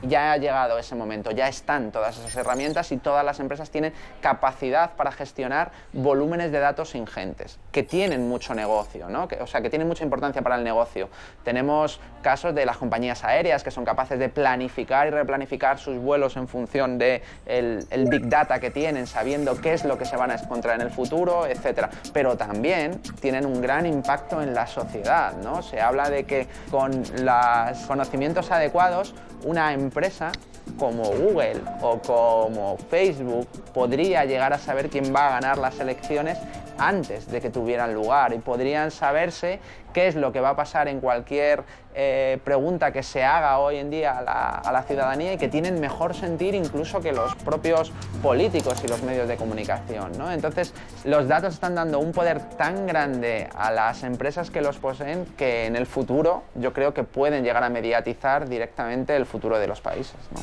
Ya ha llegado ese momento, ya están todas esas herramientas y todas las empresas tienen capacidad para gestionar volúmenes de datos ingentes, que tienen mucho negocio, ¿no? O sea, que tienen mucha importancia para el negocio. Tenemos casos de las compañías aéreas que son capaces de planificar y replanificar sus vuelos en función de el big data que tienen, sabiendo qué es lo que se van a encontrar en el futuro, etc. Pero también tienen un gran impacto en la sociedad, ¿no? Se habla de que con los conocimientos adecuados, una empresa como Google o como Facebook podría llegar a saber quién va a ganar las elecciones antes de que tuvieran lugar y podrían saberse qué es lo que va a pasar en cualquier pregunta que se haga hoy en día a la ciudadanía y que tienen mejor sentir incluso que los propios políticos y los medios de comunicación, ¿no? Entonces, los datos están dando un poder tan grande a las empresas que los poseen que en el futuro yo creo que pueden llegar a mediatizar directamente el futuro de los países, ¿no?